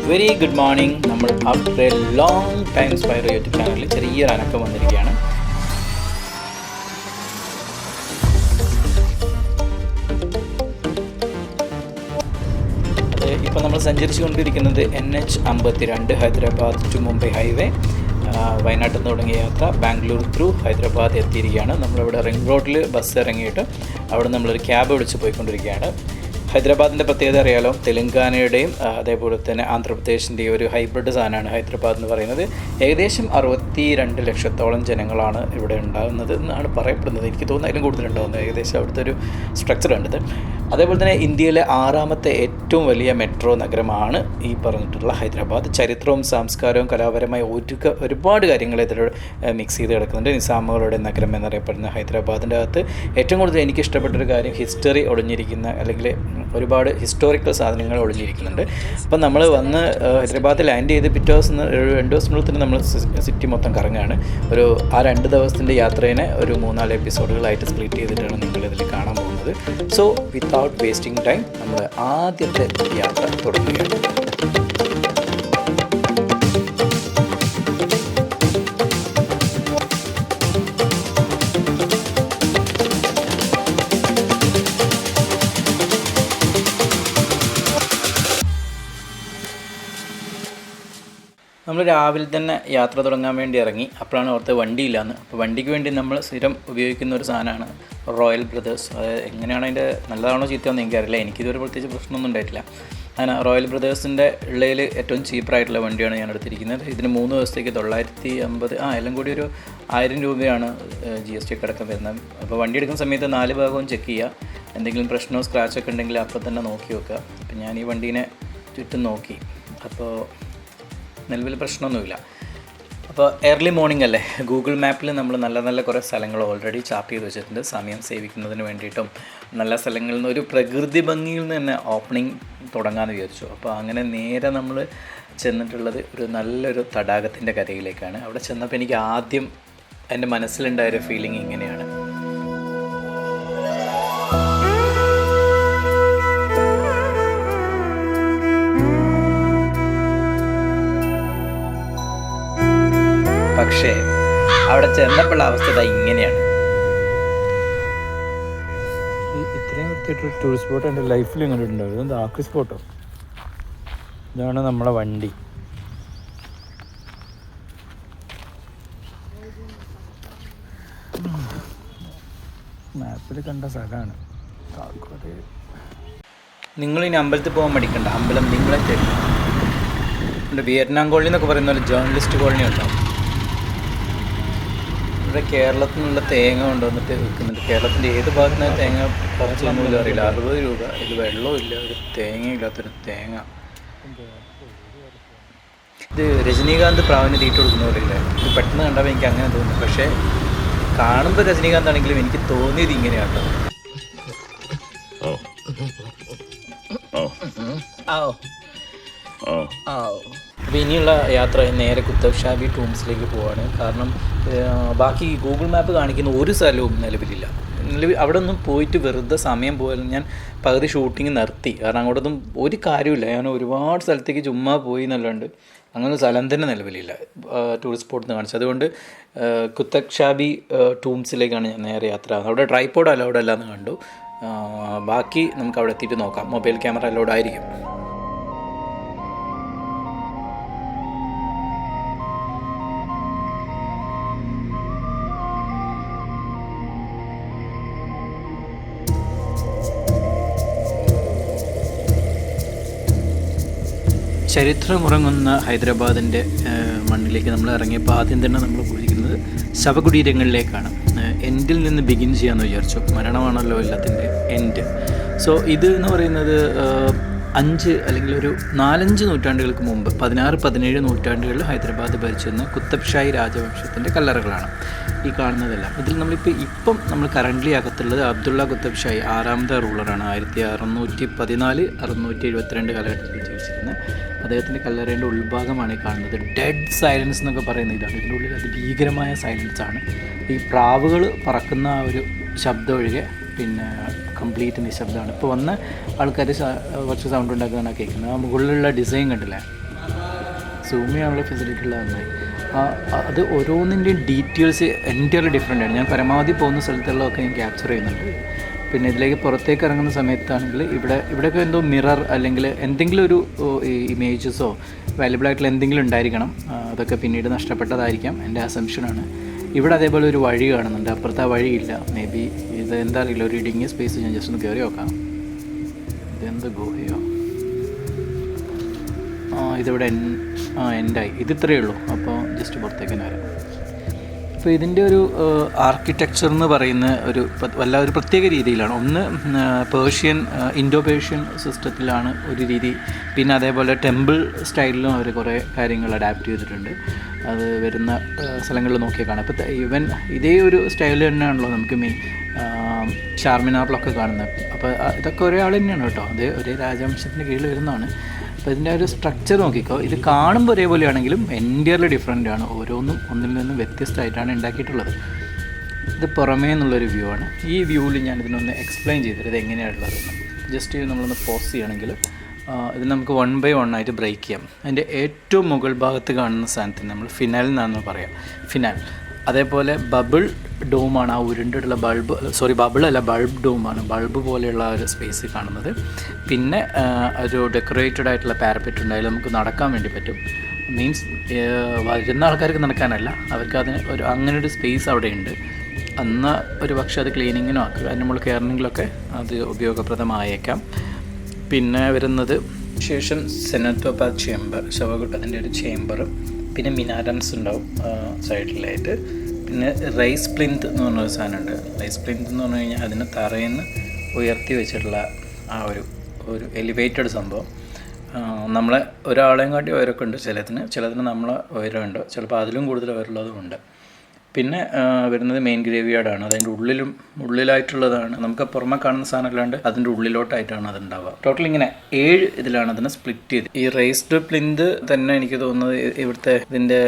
Very good morning. നമ്മൾ after a long time Spiro YouTube ചാനലിൽ ചെറിയൊരു അനക്കം വന്നിരിക്കുകയാണ്. അത് ഇപ്പോൾ നമ്മൾ സഞ്ചരിച്ചു കൊണ്ടിരിക്കുന്നത് NH52 Hyderabad to Mumbai highway. വയനാട്ടിൽ നിന്ന് തുടങ്ങിയ യാത്ര ബാംഗ്ലൂർ ത്രൂ ഹൈദരാബാദ് എത്തിയിരിക്കുകയാണ്. നമ്മളിവിടെ റിംഗ് റോഡിൽ ബസ് ഇറങ്ങിയിട്ട് അവിടെ നമ്മളൊരു ക്യാബ് വിളിച്ച് പോയിക്കൊണ്ടിരിക്കുകയാണ്. ഹൈദരാബാദിൻ്റെ പ്രത്യേകത അറിയാലോ, തെലുങ്കാനയുടെയും അതേപോലെ തന്നെ ആന്ധ്രാപ്രദേശിൻ്റെയും ഒരു ഹൈബ്രിഡ് സാധനമാണ് ഹൈദരാബാദ് എന്ന് പറയുന്നത്. ഏകദേശം 62 ലക്ഷത്തോളം ജനങ്ങളാണ് ഇവിടെ ഉണ്ടാകുന്നത് എന്നാണ് പറയപ്പെടുന്നത്. എനിക്ക് തോന്നുന്നു അതിലും കൂടുതലുണ്ടാകുന്നത്. ഏകദേശം അവിടുത്തെ ഒരു സ്ട്രക്ചർ കണ്ടത്. അതേപോലെ തന്നെ ഇന്ത്യയിലെ 6ാമത്തെ ഏറ്റവും വലിയ മെട്രോ നഗരമാണ് ഈ പറഞ്ഞിട്ടുള്ള ഹൈദരാബാദ്. ചരിത്രവും സംസ്കാരവും കലാപരമായ ഒരുപാട് കാര്യങ്ങൾ ഇതിൽ മിക്സ് ചെയ്ത് കിടക്കുന്നുണ്ട്. നിസാമുകളുടെ നഗരം എന്നറിയപ്പെടുന്ന ഹൈദരാബാദിൻ്റെ അകത്ത് ഏറ്റവും കൂടുതൽ എനിക്ക് ഇഷ്ടപ്പെട്ടൊരു കാര്യം ഹിസ്റ്ററി ഒളിഞ്ഞിരിക്കുന്ന അല്ലെങ്കിൽ ഒരുപാട് ഹിസ്റ്റോറിക്കൽ സാധനങ്ങൾ ഒളിഞ്ഞിരിക്കുന്നുണ്ട്. അപ്പം നമ്മൾ വന്ന് ഹൈദരാബാദിൽ ലാൻഡ് ചെയ്ത് പിറ്റേ ദിവസം 2 ദിവസത്തിനുള്ളിൽ തന്നെ നമ്മൾ സിറ്റി മൊത്തം കറങ്ങുകയാണ്. ആ 2 ദിവസത്തിൻ്റെ യാത്രേനെ ഒരു 3-4 എപ്പിസോഡുകളായിട്ട് സ്പ്ലിറ്റ് ചെയ്തിട്ടാണ് നിങ്ങളിതിൽ കാണാൻ പോകുന്നത്. സോ വിത്തൗട്ട് വേസ്റ്റിംഗ് ടൈം നമ്മൾ ആദ്യത്തെ യാത്ര തുടങ്ങുകയാണ്. നമ്മൾ രാവിലെ തന്നെ യാത്ര തുടങ്ങാൻ വേണ്ടി ഇറങ്ങി. അപ്പോഴാണ് ഓർത്ത് വണ്ടിയില്ലാന്ന്. അപ്പോൾ വണ്ടിക്ക് വേണ്ടി നമ്മൾ സ്ഥിരം ഉപയോഗിക്കുന്ന ഒരു സാധനമാണ് റോയൽ ബ്രദേഴ്സ്. അത് എങ്ങനെയാണ് അതിൻ്റെ നല്ലതാണോ ചീത്തയാണെന്ന് എനിക്കറിയില്ല. എനിക്കിതുവരെ പ്രത്യേകിച്ച് പ്രശ്നമൊന്നും ഉണ്ടായിട്ടില്ല. അങ്ങനെ റോയൽ ബ്രദേഴ്സിൻ്റെ ഉള്ളയിൽ ഏറ്റവും ചീപ്പറായിട്ടുള്ള വണ്ടിയാണ് ഞാൻ എടുത്തിരിക്കുന്നത്. ഇതിന് 3 ദിവസത്തേക്ക് 950 എല്ലാം കൂടി ഒരു 1000 രൂപയാണ് GST ഒക്കെ അടക്കം വരുന്നത്. അപ്പോൾ വണ്ടി എടുക്കുന്ന സമയത്ത് 4 ഭാഗവും ചെക്ക് ചെയ്യുക. എന്തെങ്കിലും പ്രശ്നമോ സ്ക്രാച്ചൊക്കെ ഉണ്ടെങ്കിൽ അപ്പോൾ തന്നെ നോക്കി വെക്കുക. അപ്പോൾ ഞാൻ ഈ വണ്ടീനെ ചുറ്റും നോക്കി. അപ്പോൾ നിലവിൽ പ്രശ്നമൊന്നുമില്ല. അപ്പോൾ ഏർലി മോർണിംഗ് അല്ലേ, ഗൂഗിൾ മാപ്പിൽ നമ്മൾ നല്ല കുറേ സ്ഥലങ്ങൾ ഓൾറെഡി ചാർട്ട് ചെയ്ത് വെച്ചിട്ടുണ്ട്. സമയം സേവിക്കുന്നതിന് വേണ്ടിയിട്ടും നല്ല സ്ഥലങ്ങളിൽ നിന്ന് ഒരു പ്രകൃതി ഭംഗിയിൽ നിന്ന് തന്നെ ഓപ്പണിംഗ് തുടങ്ങാമെന്ന് വിചാരിച്ചു. അപ്പോൾ അങ്ങനെ നേരെ നമ്മൾ ചെന്നിട്ടുള്ളത് ഒരു നല്ലൊരു തടാകത്തിൻ്റെ കരയിലേക്കാണ്. അവിടെ ചെന്നപ്പോൾ എനിക്ക് ആദ്യം എൻ്റെ മനസ്സിലുണ്ടായൊരു ഫീലിംഗ് ഇങ്ങനെയാണ്. പക്ഷേ അവിടെ ചെന്നപ്പോഴുള്ള അവസ്ഥ ഇങ്ങനെയാണ്. ഇത്രയും വൃത്തിയായിട്ടൊരു ടൂറിസ്റ്റ് സ്പോട്ട് എൻ്റെ ലൈഫിൽ കണ്ടിട്ടുണ്ടാവും. ഇതെന്താ ആക്രി സ്പോട്ടോ? ഇതാണ് നമ്മളെ വണ്ടി. മാപ്പിൽ കണ്ട സ്ഥലമാണ്. നിങ്ങളിനി അമ്പലത്തിൽ പോകാൻ പഠിക്കണ്ട. അമ്പലം നിങ്ങളെ തരും. വിയറ്റ്നാം കോളനി എന്നൊക്കെ പറയുന്ന പോലെ ജേർണലിസ്റ്റ് കോളനി ഉണ്ടാവും. ഇവിടെ കേരളത്തിൽ നിന്നുള്ള തേങ്ങ കൊണ്ടുവന്നിട്ട് വിൽക്കുന്നുണ്ട്. കേരളത്തിൻ്റെ ഏത് ഭാഗത്തു നിന്ന് തേങ്ങ പറിച്ചൊന്നും അറിയില്ല. 60 രൂപ. ഇത് വെള്ളമില്ല, ഒരു തേങ്ങയില്ലാത്തൊരു തേങ്ങ. ഇത് രജനീകാന്ത് പ്രാവിന് തീറ്റ കൊടുക്കുന്ന പോലെയില്ല. ഇത് പെട്ടെന്ന് കണ്ടപ്പോൾ എനിക്ക് അങ്ങനെ തോന്നി. പക്ഷേ കാണുമ്പോൾ രജനീകാന്ത് ആണെങ്കിലും എനിക്ക് തോന്നിയത് ഇങ്ങനെയാട്ടോ. അപ്പോൾ ഇനിയുള്ള യാത്ര നേരെ കുത്തബ് ഷാഹി ടൂംസിലേക്ക് പോവാണ്. കാരണം ബാക്കി ഗൂഗിൾ മാപ്പ് കാണിക്കുന്ന ഒരു സ്ഥലവും നിലവിലില്ല. അവിടെ ഒന്നും പോയിട്ട് വെറുതെ സമയം പോയാലും ഞാൻ പകുതി ഷൂട്ടിങ് നിർത്തി. കാരണം അങ്ങോട്ടൊന്നും ഒരു കാര്യമില്ല. ഞാൻ ഒരുപാട് സ്ഥലത്തേക്ക് ചുമ്മാ പോയി എന്നുള്ളതുകൊണ്ട് അങ്ങനെ ഒരു സ്ഥലം തന്നെ നിലവിലില്ല ടൂറിസ്റ്റ് സ്പോട്ടിൽ കാണിച്ചത്. അതുകൊണ്ട് കുത്തബ് ഷാഹി ടൂംസിലേക്കാണ് ഞാൻ നേരെ യാത്ര ആകുന്നത്. അവിടെ ട്രൈപോഡ് അലൗഡ് അല്ല എന്ന് കണ്ടു. ബാക്കി നമുക്ക് അവിടെ എത്തിയിട്ട് നോക്കാം. മൊബൈൽ ക്യാമറ അലൗഡ് ആയിരിക്കും. ചരിത്രമുറങ്ങുന്ന ഹൈദരാബാദിൻ്റെ മണ്ണിലേക്ക് നമ്മൾ ഇറങ്ങിയപ്പോൾ ആദ്യം തന്നെ നമ്മൾ പോയിരിക്കുന്നത് ശവകുടീരങ്ങളിലേക്കാണ്. എൻഡിൽ നിന്ന് ബിഗിൻ ചെയ്യാമെന്ന് വിചാരിച്ചു. മരണമാണല്ലോ എല്ലാത്തിൻ്റെ എൻഡ്. സോ ഇത് എന്ന് പറയുന്നത് 5 അല്ലെങ്കിൽ ഒരു 4-5 നൂറ്റാണ്ടുകൾക്ക് മുമ്പ് 16-17 നൂറ്റാണ്ടുകളിൽ ഹൈദരാബാദ് ഭരിച്ചിരുന്ന കുത്തബ് ഷാഹി രാജവംശത്തിൻ്റെ കല്ലറകളാണ് ഈ കാണുന്നതെല്ലാം. ഇതിൽ ഇപ്പം നമ്മൾ കറൻ്റ്ലി അകത്തുള്ളത് അബ്ദുള്ള കുത്തബ് ഷാഹി 6ാമത്തെ റൂളറാണ്. 1614-672 കാലഘട്ടത്തിൽ ജീവിച്ചിരുന്നത്. അദ്ദേഹത്തിൻ്റെ കല്ലറയുടെ ഉൾഭാഗമാണ് ഈ കാണുന്നത്. ഡെഡ് സൈലൻസ് എന്നൊക്കെ പറയുന്ന ഇതാണ്. ഇതിൻ്റെ ഉള്ളിൽ അതിഭീകരമായ സൈലൻസാണ്. ഈ പ്രാവുകൾ പറക്കുന്ന ആ ഒരു ശബ്ദം ഒഴികെ പിന്നെ കംപ്ലീറ്റ് നിശബ്ദമാണ്. ഇപ്പോൾ വന്ന ആൾക്കാർ കുറച്ച് സൗണ്ട് ഉണ്ടാക്കുന്നതാണ് കേൾക്കുന്നത്. ആ മുകളിലുള്ള ഡിസൈൻ കണ്ടില്ലേ, സൂം ചെയ്യാനുള്ള ഫെസിലിറ്റി ഉള്ള നന്നായി. അത് ഓരോന്നിൻ്റെയും ഡീറ്റെയിൽസ് എൻ്റയർലി ഡിഫറെൻ്റ് ആണ്. ഞാൻ പരമാവധി പോകുന്ന സ്ഥലത്തുള്ളതൊക്കെ ഞാൻ ക്യാപ്ചർ ചെയ്യുന്നുണ്ട്. പിന്നെ ഇതിലേക്ക് പുറത്തേക്ക് ഇറങ്ങുന്ന സമയത്താണെങ്കിൽ ഇവിടെയൊക്കെ എന്തോ മിറർ അല്ലെങ്കിൽ എന്തെങ്കിലും ഒരു ഇമേജസോ വാല്യുബിൾ ആയിട്ടുള്ള എന്തെങ്കിലും ഉണ്ടായിരിക്കണം. അതൊക്കെ പിന്നീട് നഷ്ടപ്പെട്ടതായിരിക്കാം, എൻ്റെ അസംഷനാണ്. ഇവിടെ അതേപോലെ ഒരു വഴി കാണുന്നുണ്ട്, അപ്പുറത്ത് ആ വഴിയില്ല. മേ ബി ഇത് എന്താ അറിയില്ല, ഒരു ഇടുങ്ങിയ സ്പേസ്. ഞാൻ ജസ്റ്റ് ഒന്ന് കയറി നോക്കാം. ഇതെന്ത് ഗുഹയോ? ഇതിവിടെ എൻഡായി. ഇത് ഇത്രയേ ഉള്ളൂ. അപ്പോൾ ജസ്റ്റ് പുറത്തേക്ക് തന്നെ വരാം. അപ്പോൾ ഇതിൻ്റെ ഒരു ആർക്കിടെക്ചർ എന്ന് പറയുന്ന ഒരു പ്രത്യേക രീതിയിലാണ്. ഒന്ന് ഇൻഡോ പേർഷ്യൻ സിസ്റ്റത്തിലാണ് ഒരു രീതി. പിന്നെ അതേപോലെ ടെമ്പിൾ സ്റ്റൈലിലും അവർ കുറേ കാര്യങ്ങൾ അഡാപ്റ്റ് ചെയ്തിട്ടുണ്ട്. അത് വരുന്ന സ്ഥലങ്ങളിൽ നോക്കിയാൽ കാണാം. അപ്പോൾ ഈവൻ ഇതേ ഒരു സ്റ്റൈൽ തന്നെയാണല്ലോ നമുക്ക് ചാർമിനാറിലൊക്കെ കാണുന്നത്. അപ്പോൾ ഇതൊക്കെ ഒരേ ആൾ തന്നെയാണ് കേട്ടോ, ഒരേ രാജവംശത്തിൻ്റെ കീഴിൽ വരുന്നതാണ്. അപ്പോൾ ഇതിൻ്റെ ഒരു സ്ട്രക്ചർ നോക്കിക്കോ. ഇത് കാണുമ്പോൾ ഒരേപോലെയാണെങ്കിലും എൻ്റയർലി ഡിഫറെൻ്റ് ആണ്. ഓരോന്നും ഒന്നിൽ നിന്നും വ്യത്യസ്തമായിട്ടാണ് ഉണ്ടാക്കിയിട്ടുള്ളത്. ഇത് പുറമേ എന്നുള്ളൊരു വ്യൂ ആണ്. ഈ വ്യൂവിൽ ഞാനിതിനൊന്ന് എക്സ്പ്ലെയിൻ ചെയ്തിട്ട് ഇത് എങ്ങനെയാണുള്ളതെന്ന് ജസ്റ്റ് നമ്മളൊന്ന് പോസ് ചെയ്യുകയാണെങ്കിൽ ഇത് നമുക്ക് 1 by 1 ആയിട്ട് ബ്രേക്ക് ചെയ്യാം. അതിൻ്റെ ഏറ്റവും മുകൾ ഭാഗത്ത് കാണുന്ന സാധനത്തിന് നമ്മൾ ഫിനാൽ എന്നാണ് പറയാം, ഫിനാൽ. അതേപോലെ ബബിൾ ഡോമാണ്, ആ ഉരുണ്ടിട്ടുള്ള ബൾബ് ഡോമാണ്, ബൾബ് പോലെയുള്ള ഒരു സ്പേസ് കാണുന്നത്. പിന്നെ ഒരു ഡെക്കറേറ്റഡ് ആയിട്ടുള്ള പാരപ്പറ്റ് ഉണ്ട്, അതിൽ നമുക്ക് നടക്കാൻ വേണ്ടി പറ്റും. മീൻസ് വരുന്ന ആൾക്കാർക്ക് നടക്കാനല്ല, അവർക്ക് അതിന് അങ്ങനൊരു സ്പേസ് അവിടെ ഉണ്ട്. അന്ന് ഒരു പക്ഷേ അത് ക്ലീനിങ്ങിനോ അതിന് നമ്മൾ കയറണമെങ്കിലൊക്കെ അത് ഉപയോഗപ്രദമായേക്കാം. പിന്നെ വരുന്നത് ശേഷം സെനറ്റോപാ ചേംബർ, അതിൻ്റെ ഒരു ചേംബറും പിന്നെ മിനാരംസ് ഉണ്ടാവും സൈഡിലായിട്ട്. പിന്നെ റൈസ് പ്ലിന്ത് എന്ന് പറഞ്ഞൊരു സാധനമുണ്ട്. റൈസ് പ്ലിന്ത് എന്ന് പറഞ്ഞു കഴിഞ്ഞാൽ അതിന് തറയിൽ നിന്ന് ഉയർത്തി വെച്ചിട്ടുള്ള ആ ഒരു എലിവേറ്റഡ് സംഭവം. നമ്മളെ ഒരാളെയും കാട്ടി ഉയരമൊക്കെ ഉണ്ട് ചിലതിന് നമ്മളെ ഉയരമുണ്ട്, ചിലപ്പോൾ അതിലും കൂടുതൽ ഉയരമുള്ളതുമുണ്ട്. പിന്നെ വരുന്നത് മെയിൻ ഗ്രേവ് യാർഡാണ്. അതിൻ്റെ ഉള്ളിലായിട്ടുള്ളതാണ്. നമുക്ക് പുറമെ കാണുന്ന സാധനം അല്ലാണ്ട് അതിൻ്റെ ഉള്ളിലോട്ടായിട്ടാണ് അത് ഉണ്ടാവുക. ടോട്ടൽ ഇങ്ങനെ 7 ഇതിലാണ് അതിനെ സ്പ്ലിറ്റ് ചെയ്ത്. ഈ റൈസ്ഡ് പ്ലിന്ത് തന്നെ എനിക്ക് തോന്നുന്നത് ഇവിടുത്തെ ഇതിൻ്റെ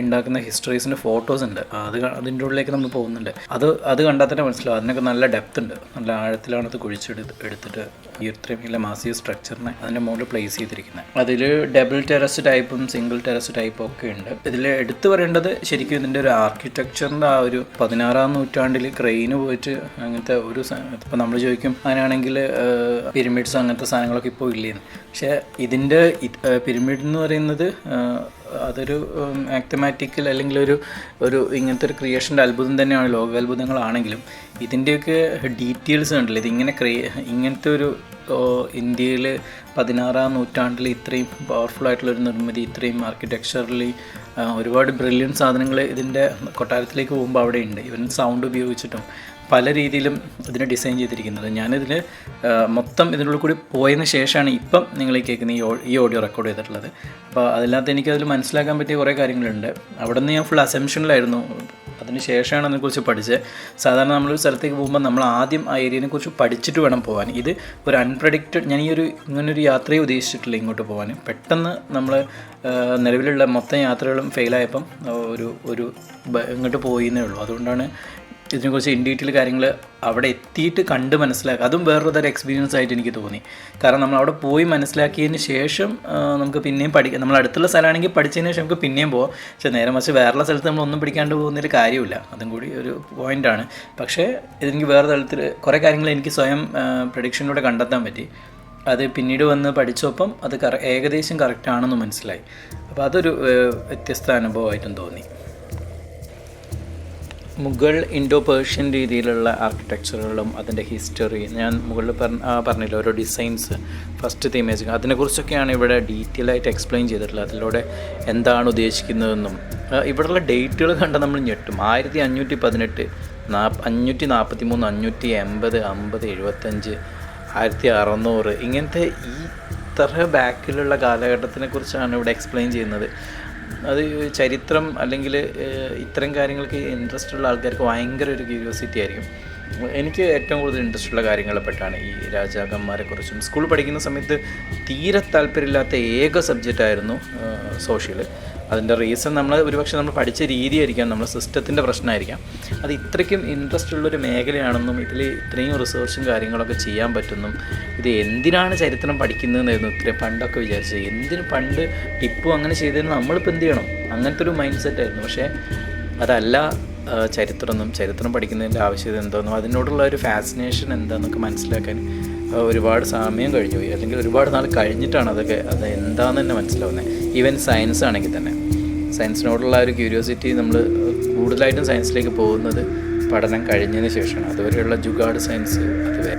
ഉണ്ടാക്കുന്ന ഹിസ്റ്ററീസിൻ്റെ ഫോട്ടോസ് ഉണ്ട്. അതിൻ്റെ ഉള്ളിലേക്ക് നമ്മൾ പോകുന്നുണ്ട്. അത് കണ്ടാൽ തന്നെ മനസ്സിലാവും അതിനൊക്കെ നല്ല ഡെപ്ത് ഉണ്ട്, നല്ല ആഴത്തിലാണ് അത് കുഴിച്ചെടുത്തിട്ട് ഈ ഇത്രയും വലിയ മാസീവ് സ്ട്രക്ചറിനെ അതിൻ്റെ മുകളിൽ പ്ലേസ് ചെയ്തിരിക്കുന്നത്. അതിൽ ഡബിൾ ടെറസ് ടൈപ്പും സിംഗിൾ ടെറസ് ടൈപ്പും ഒക്കെ ഉണ്ട്. ഇതിൽ എടുത്തു പറയേണ്ടത് ശരിക്കും ഇതിൻ്റെ ഒരു ആർക്കിടെക്ചറിൻ്റെ ആ ഒരു 16ാം നൂറ്റാണ്ടിൽ ക്രെയിന് പോയിട്ട് അങ്ങനത്തെ ഇപ്പോൾ നമ്മൾ ചോദിക്കും അങ്ങനെയാണെങ്കിൽ പിരമിഡ്സ് അങ്ങനത്തെ സാധനങ്ങളൊക്കെ ഇപ്പോൾ ഇല്ലേന്ന്. പക്ഷേ ഇതിൻ്റെ പിരമിഡ് എന്ന് പറയുന്നത് അതൊരു മാത്തമാറ്റിക്കൽ അല്ലെങ്കിൽ ഒരു ഇങ്ങനത്തെ ഒരു ക്രിയേഷൻ്റെ അത്ഭുതം തന്നെയാണ്. ലോകാത്ഭുതങ്ങളാണെങ്കിലും ഇതിൻ്റെയൊക്കെ ഡീറ്റെയിൽസ് ഉണ്ടല്ലോ. ഇതിങ്ങനെ ഇങ്ങനത്തെ ഒരു ഇന്ത്യയിൽ 16ാം നൂറ്റാണ്ടിൽ ഇത്രയും പവർഫുൾ ആയിട്ടുള്ളൊരു നിർമ്മിതി, ഇത്രയും ആർക്കിടെക്ചറലി ഒരുപാട് ബ്രില്യൻറ്റ് സാധനങ്ങൾ ഇതിൻ്റെ കൊട്ടാരത്തിലേക്ക് പോകുമ്പോൾ അവിടെ ഉണ്ട്. ഇവൻ സൗണ്ട് ഉപയോഗിച്ചിട്ടും പല രീതിയിലും ഇതിനെ ഡിസൈൻ ചെയ്തിരിക്കുന്നത്. ഞാനിതിൽ മൊത്തം ഇതിനുള്ളിൽ കൂടി പോയതിന് ശേഷമാണ് ഇപ്പം നിങ്ങൾ കേൾക്കുന്ന ഈ ഓഡിയോ റെക്കോർഡ് ചെയ്തിട്ടുള്ളത്. അപ്പോൾ അതിനകത്ത് എനിക്കതിൽ മനസ്സിലാക്കാൻ പറ്റിയ കുറേ കാര്യങ്ങളുണ്ട്. അവിടെ നിന്ന് ഞാൻ ഫുൾ അസംഷനിലായിരുന്നു. അതിന് ശേഷമാണ് അതിനെക്കുറിച്ച് പഠിച്ചത്. സാധാരണ നമ്മളൊരു സ്ഥലത്തേക്ക് പോകുമ്പോൾ നമ്മൾ ആദ്യം ആ ഏരിയനെ കുറിച്ച് പഠിച്ചിട്ട് വേണം പോകാൻ. ഇത് ഒരു അൺപ്രഡിക്റ്റഡ്, ഞാൻ ഇങ്ങനൊരു യാത്രയെ ഉദ്ദേശിച്ചിട്ടില്ല ഇങ്ങോട്ട് പോകാൻ. പെട്ടെന്ന് നമ്മൾ നിലവിലുള്ള മൊത്തം യാത്രകളും ഫെയിലായപ്പം ഒരു ഇങ്ങോട്ട് പോയിന്നേ ഉള്ളൂ. അതുകൊണ്ടാണ് ഇതിനെക്കുറിച്ച് ഇൻ ഡീറ്റെയിൽ കാര്യങ്ങൾ അവിടെ എത്തിയിട്ട് കണ്ട് മനസ്സിലാക്കുക. അതും വേറൊരു എക്സ്പീരിയൻസ് ആയിട്ട് എനിക്ക് തോന്നി. കാരണം നമ്മൾ അവിടെ പോയി മനസ്സിലാക്കിയതിന് ശേഷം നമുക്ക് പിന്നെയും പഠിക്കാം. നമ്മൾ അടുത്തുള്ള സ്ഥലമാണെങ്കിൽ പഠിച്ചതിന് ശേഷം നമുക്ക് പിന്നെയും പോകാം. പക്ഷേ നേരെ മറിച്ച് വേറെ സ്ഥലത്ത് നമ്മളൊന്നും പഠിക്കാണ്ട് പോകുന്നതിൽ കാര്യമില്ല. അതും കൂടി ഒരു പോയിൻ്റാണ്. പക്ഷേ ഇതെനിക്ക് വേറെ തലത്തിൽ കുറേ കാര്യങ്ങൾ എനിക്ക് സ്വയം പ്രഡിക്ഷനിലൂടെ കണ്ടെത്താൻ പറ്റി. അത് പിന്നീട് വന്ന് പഠിച്ചപ്പം അത് ഏകദേശം കറക്റ്റാണെന്ന് മനസ്സിലായി. അപ്പോൾ അതൊരു വ്യത്യസ്ത അനുഭവമായിട്ടും തോന്നി. മുഗൾ ഇൻഡോ പേർഷ്യൻ രീതിയിലുള്ള ആർക്കിടെക്ചറുകളും അതിൻ്റെ ഹിസ്റ്ററി ഞാൻ മുകളിൽ പറഞ്ഞില്ല, ഓരോ ഡിസൈൻസ്, ഫസ്റ്റത്തെ ഇമേജ്, അതിനെക്കുറിച്ചൊക്കെയാണ് ഇവിടെ ഡീറ്റെയിൽ ആയിട്ട് എക്സ്പ്ലെയിൻ ചെയ്തിട്ടുള്ളത്. അതിലൂടെ എന്താണ് ഉദ്ദേശിക്കുന്നതെന്നും ഇവിടെയുള്ള ഡേറ്റുകൾ കണ്ടാൽ നമ്മൾ ഞെട്ടും. 1518, 543, 580, 50, 75, 1600 ഇങ്ങനത്തെ ഈ ഇത്ര ബാക്കിലുള്ള കാലഘട്ടത്തിനെ കുറിച്ചാണ് ഇവിടെ എക്സ്പ്ലെയിൻ ചെയ്യുന്നത്. അത് ചരിത്രം അല്ലെങ്കിൽ ഇത്തരം കാര്യങ്ങൾക്ക് ഇൻട്രസ്റ്റ് ഉള്ള ആൾക്കാർക്ക് ഭയങ്കര ഒരു ക്യൂരിയോസിറ്റി ആയിരിക്കും. എനിക്ക് ഏറ്റവും കൂടുതൽ ഇൻട്രസ്റ്റ് ഉള്ള കാര്യങ്ങളെപ്പെട്ടാണ് ഈ രാജാക്കന്മാരെക്കുറിച്ചും. സ്കൂളിൽ പഠിക്കുന്ന സമയത്ത് തീരെ താല്പര്യമില്ലാത്ത ഏക സബ്ജക്റ്റായിരുന്നു സോഷ്യൽ. അതിൻ്റെ റീസൺ നമ്മൾ ഒരുപക്ഷെ നമ്മൾ പഠിച്ച രീതിയായിരിക്കാം, നമ്മുടെ സിസ്റ്റത്തിൻ്റെ പ്രശ്നമായിരിക്കാം. അത് ഇത്രയ്ക്കും ഇൻട്രസ്റ്റ് ഉള്ളൊരു മേഖലയാണെന്നും ഇതിൽ ഇത്രയും റിസർച്ചും കാര്യങ്ങളൊക്കെ ചെയ്യാൻ പറ്റുന്നും, ഇത് എന്തിനാണ് ചരിത്രം പഠിക്കുന്നതെന്നായിരുന്നു ഇത്രയും പണ്ടൊക്കെ വിചാരിച്ചത്. എന്തിന് പണ്ട് ടിപ്പു അങ്ങനെ ചെയ്തതിന് നമ്മളിപ്പോൾ എന്ത് ചെയ്യണം, അങ്ങനത്തെ ഒരു മൈൻഡ് സെറ്റായിരുന്നു. പക്ഷേ അതല്ല ചരിത്രം പഠിക്കുന്നതിൻ്റെ ആവശ്യകത എന്തോന്നോ അതിനോടുള്ള ഒരു ഫാസിനേഷൻ എന്താണെന്നൊക്കെ മനസ്സിലാക്കാൻ ഒരുപാട് സമയം കഴിഞ്ഞു പോയി, അല്ലെങ്കിൽ ഒരുപാട് നാൾ കഴിഞ്ഞിട്ടാണ് അത് എന്താണെന്ന് തന്നെ മനസ്സിലാവുന്നത്. ഈവൻ സയൻസ് ആണെങ്കിൽ തന്നെ സയൻസിനോടുള്ള ഒരു ക്യൂരിയോസിറ്റി നമ്മൾ കൂടുതലായിട്ടും സയൻസിലേക്ക് പോകുന്നത് പഠനം കഴിഞ്ഞതിന് ശേഷമാണ്. അതുവരെയുള്ള ജുഗാഡ് സയൻസ് അത്